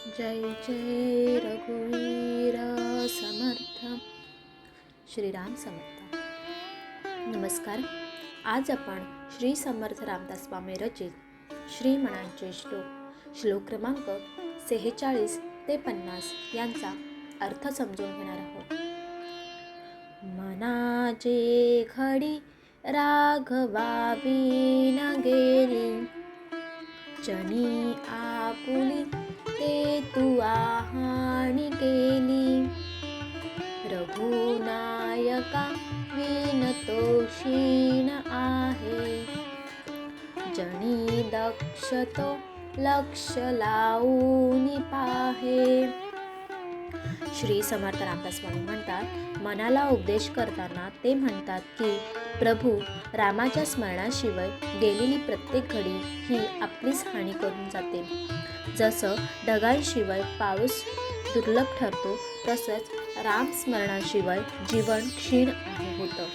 जय जय रघुवीर समर्थ. श्रीराम समर्थ. नमस्कार. आज आपण श्री समर्थ रामदास स्वामी रचित श्री मनांचे श्लोक क्रमांक 46 ते 50 यांचा अर्थ समजून घेणार आहोत. मनाचे घडी राघवावी न गेली, जनी आपुली ते तू आहाणी केली. रघुनायका विनतो क्षीण आहे, जनी दक्ष तो लक्ष लावून पाहे. श्री समर्थ रामदास स्वामी म्हणतात, मनाला उपदेश करताना ते म्हणतात की प्रभू रामाच्या स्मरणाशिवाय गेलेली प्रत्येक घडी ही आपलीच हानी करून जाते. जसं ढगांशिवाय पाऊस दुर्लभ ठरतो, तसंच राम स्मरणाशिवाय जीवन क्षीण होतं.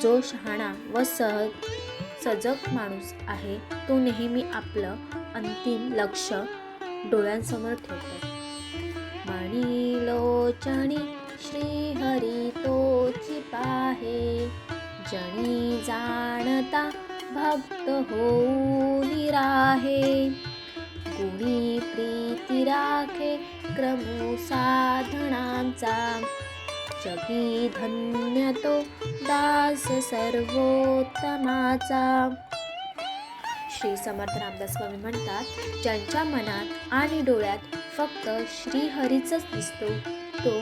जो शहाणा व सजग माणूस आहे तो नेहमी आपलं अंतिम लक्ष डोळ्यांसमोर ठेवतो. मणिलोचनी श्रीहरी तोची पाहे, जनी जाणता भक्त होऊन राहे. गुणी प्रीती राखे क्रमू साधनांचा, जगी धन्य तो दास सर्वोत्तमाचा. श्री समर्थ रामदास स्वामी म्हणतात, ज्यांच्या मनात आणि डोळ्यात फक्त श्रीहरीच दिसतो तो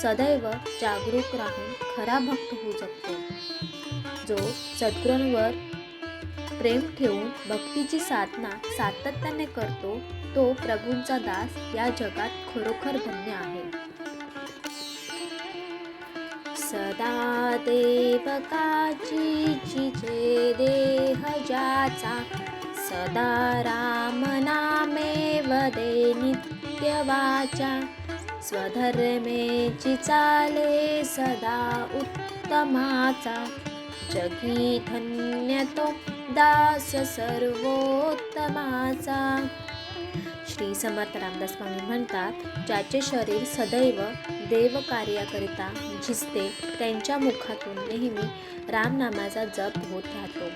सदैव जागरूक राहून खरा भक्त होऊ शकतो. जो सद्गुरूंवर प्रेम ठेवून भक्तीची साधना सातत्याने करतो तो प्रभूंचा दास या जगात खरोखर धन्य आहे. सदा देवकाची जिचे देह ज्याचा, सदा राम नामे वदे नित्य वाचा. स्वधर्मेची चाले सदा उत्तमाचा, जगी धन्य तो दास सर्वोत्तमाचा. श्री समर्थ रामदास स्वामी म्हणतात, ज्याचे शरीर सदैव देवकार्याकरिता झिजते त्यांच्या मुखातून नेहमी रामनामाचा जप होत राहतो.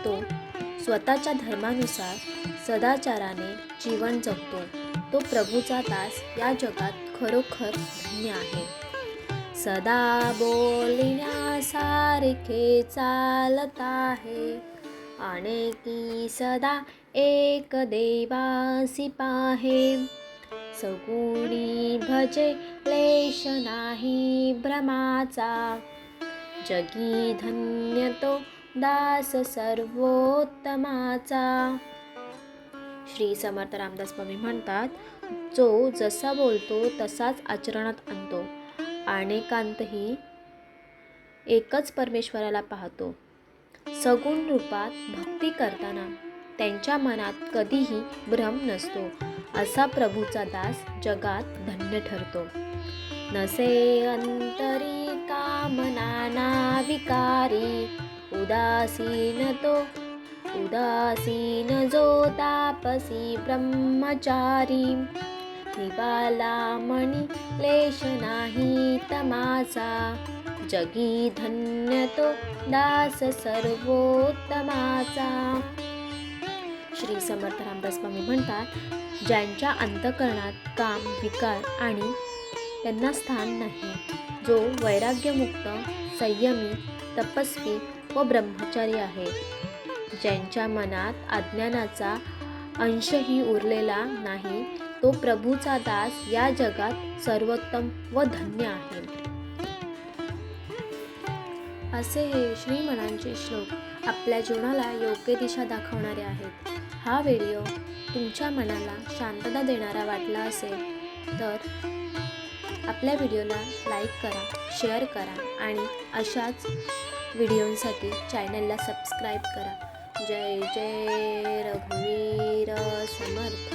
तो स्वतःच्या धर्मानुसार सदाचाराने जीवन जगतो. तो प्रभूचा दास या जगात खरोखर धन्य आहे. सदा बोलण्यासारखे चालत आहे, अनेकी सदा एक देवासी पाहे. सगुणी भजे क्लेश नाही भ्रमाचा, जगी धन्य तो दास सर्वोत्तमाचा. श्री समर्थ रामदास स्वामी म्हणतात, जो जसा बोलतो तसाच आचरणात आणतो, अनेकांतही एकच परमेश्वराला पाहतो. सगुण रूपात भक्ती करताना त्यांच्या मनात कधीही भ्रम नसतो, असा प्रभूचा दास जगात धन्य ठरतो. नसे अंतरी कामना विकारी, उदासीन जो तापसी ब्रह्मचारी. निवाला मणी क्लेश नाही तमाचा, जगी धन्य तो दास सर्वोत्तमाचा. श्री समर्थ रामदास स्वामी म्हणतात, ज्यांच्या अंतःकरणात काम विकार आणि त्यांना स्थान नाही, जो वैराग्यमुक्त संयमी तपस्वी व ब्रह्मचारी आहे. ज्यांच्या मनात अज्ञानाचा अंशही उरलेला नाही, तो प्रभूचा दास या जगात सर्वोत्तम व धन्य आहे. असे हे श्री मनांचे श्लोक आपल्या जीवनाला योग्य दिशा दाखवणारे आहेत. हा व्हिडिओ तुमच्या मनाला शांतता देणारा वाटला असेल तर आपल्या व्हिडिओला लाईक करा, शेअर करा आणि अशाच व्हिडिओंसाठी चॅनलला सबस्क्राईब करा. जय जय रघुवीर समर्थ.